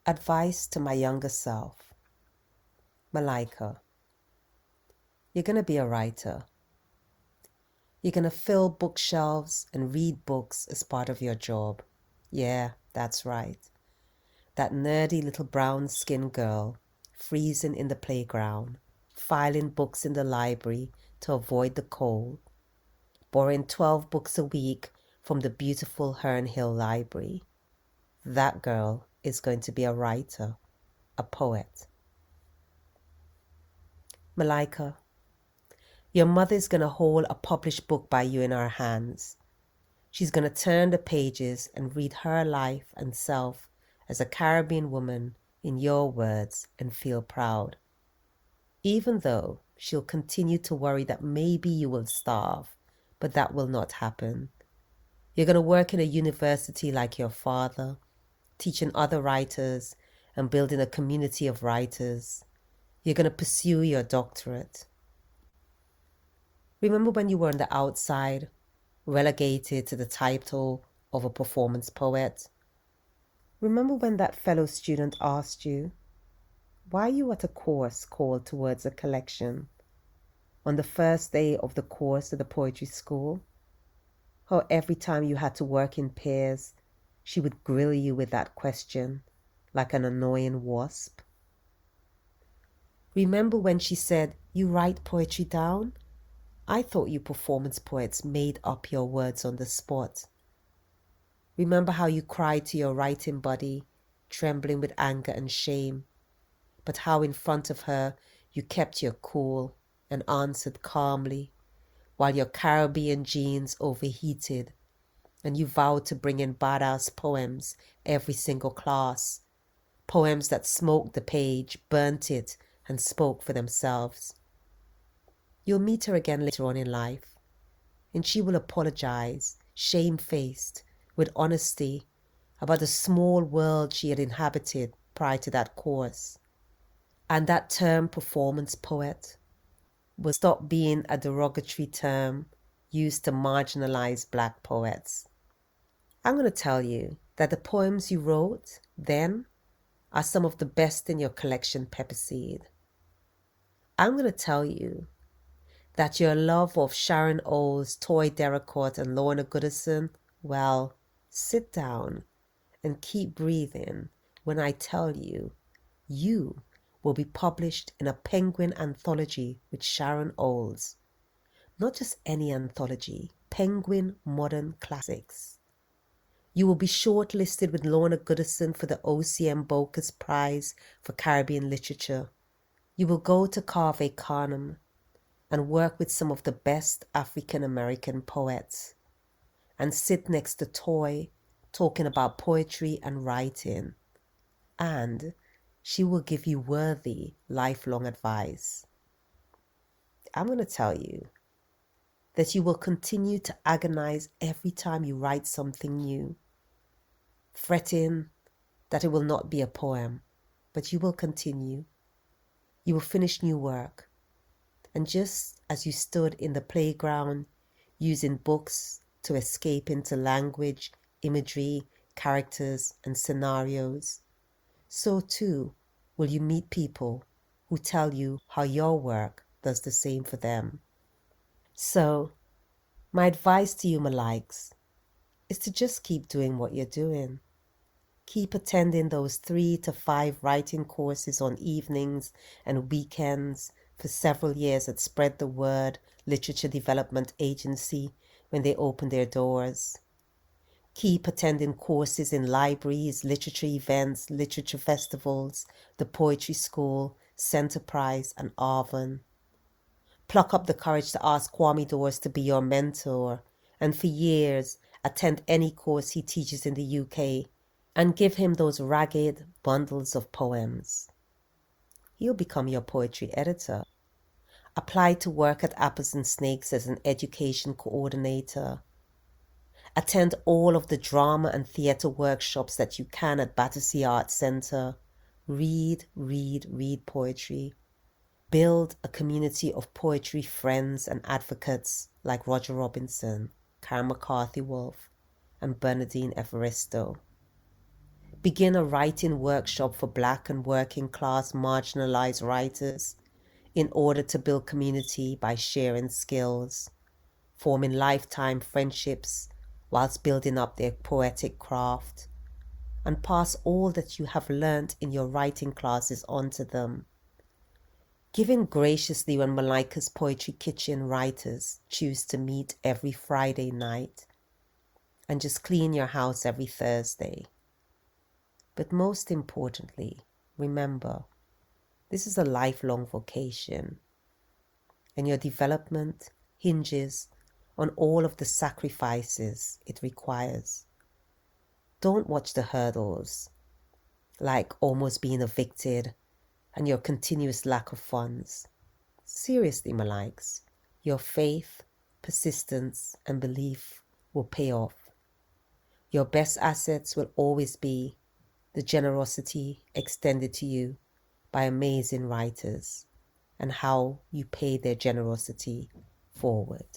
Advice to my younger self. Malika, you're going to be a writer. You're going to fill bookshelves and read books as part of your job. Yeah, that's right. That nerdy little brown-skinned girl, freezing in the playground, filing books in the library to avoid the cold, borrowing 12 books a week from the beautiful Herne Hill Library. That girl is going to be a writer, a poet. Malika, your mother's going to hold a published book by you in her hands. She's going to turn the pages and read her life and self as a Caribbean woman in your words and feel proud. Even though she'll continue to worry that maybe you will starve, but that will not happen. You're going to work in a university like your father, teaching other writers and building a community of writers. You're going to pursue your doctorate. Remember when you were on the outside, relegated to the title of a performance poet? Remember when that fellow student asked you, why are you at a course called Towards a Collection on the first day of the course at the poetry school? How every time you had to work in pairs, she would grill you with that question like an annoying wasp? Remember when she said, you write poetry down? I thought you performance poets made up your words on the spot. Remember how you cried to your writing buddy, trembling with anger and shame, but how in front of her you kept your cool and answered calmly, while your Caribbean genes overheated, and you vowed to bring in badass poems every single class, poems that smoked the page, burnt it, and spoke for themselves. You'll meet her again later on in life, and she will apologize, shamefaced, with honesty, about the small world she had inhabited prior to that course. And that term performance poet will stop being a derogatory term used to marginalize Black poets. I'm going to tell you that the poems you wrote then are some of the best in your collection, Pepperseed. I'm going to tell you that your love of Sharon Olds, Toy Dericotte, and Lorna Goodison, well, sit down and keep breathing when I tell you, you will be published in a Penguin anthology with Sharon Olds. Not just any anthology, Penguin Modern Classics. You will be shortlisted with Lorna Goodison for the OCM Bocas Prize for Caribbean Literature. You will go to Cave Canem and work with some of the best African American poets and sit next to Toy talking about poetry and writing. And she will give you worthy lifelong advice. I'm going to tell you that you will continue to agonize every time you write something new, fretting that it will not be a poem, but you will continue. You will finish new work. And just as you stood in the playground using books to escape into language, imagery, characters, and scenarios, so too will you meet people who tell you how your work does the same for them. So, my advice to you, my likes, is to just keep doing what you're doing. Keep attending those 3 to 5 writing courses on evenings and weekends for several years at Spread the Word Literature Development Agency when they open their doors. Keep attending courses in libraries, literature events, literature festivals, the Poetry School, Centerprise, and Arvin. Pluck up the courage to ask Kwame Dawes to be your mentor, and for years attend any course he teaches in the UK, and give him those ragged bundles of poems. He'll become your poetry editor. Apply to work at Apples and Snakes as an education coordinator. Attend all of the drama and theatre workshops that you can at Battersea Arts Centre. Read poetry. Build a community of poetry friends and advocates like Roger Robinson, Karen McCarthy Wolf, and Bernardine Evaristo. Begin a writing workshop for Black and working class marginalized writers in order to build community by sharing skills, forming lifetime friendships whilst building up their poetic craft, and pass all that you have learnt in your writing classes on to them. Give in graciously when Malika's Poetry Kitchen writers choose to meet every Friday night, and just clean your house every Thursday. But most importantly, remember, this is a lifelong vocation, and your development hinges on all of the sacrifices it requires. Don't watch the hurdles, like almost being evicted and your continuous lack of funds. Seriously, my likes, your faith, persistence, and belief will pay off. Your best assets will always be the generosity extended to you by amazing writers and how you pay their generosity forward.